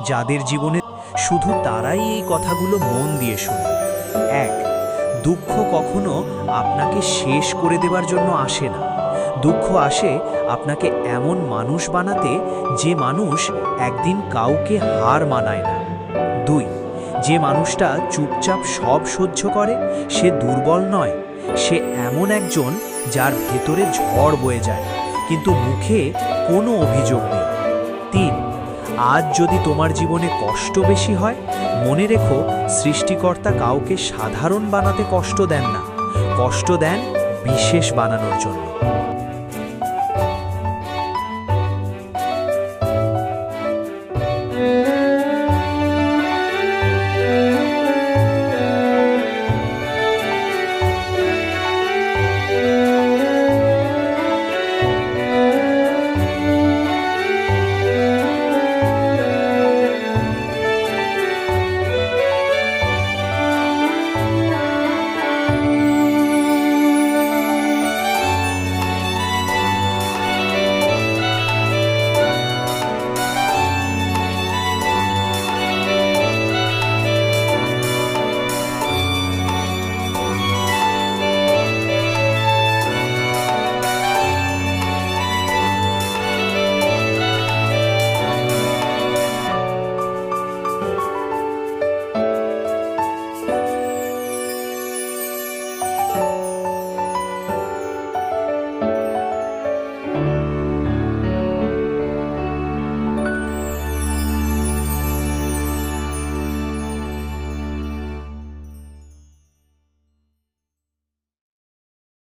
যাদের জীবনে শুধু তারাই এই কথাগুলো মন দিয়ে শুনে। 1, দুঃখ কখনো আপনাকে শেষ করে দেবার জন্য আসে না। দুঃখ আসে আপনাকে এমন মানুষ বানাতে, যে মানুষ একদিন কাউকে হার মানায় না। 2, যে মানুষটা চুপচাপ সব সহ্য করে সে দুর্বল নয়, সে এমন একজন যার ভেতরে ঝড় বয়ে যায় কিন্তু মুখে কোনো অভিযোগ নেই। 3, আজ যদি তোমার জীবনে কষ্ট বেশি হয়, মনে রেখো সৃষ্টিকর্তা কাউকে সাধারণ বানাতে কষ্ট দেন না, কষ্ট দেন বিশেষ বানানোর জন্য।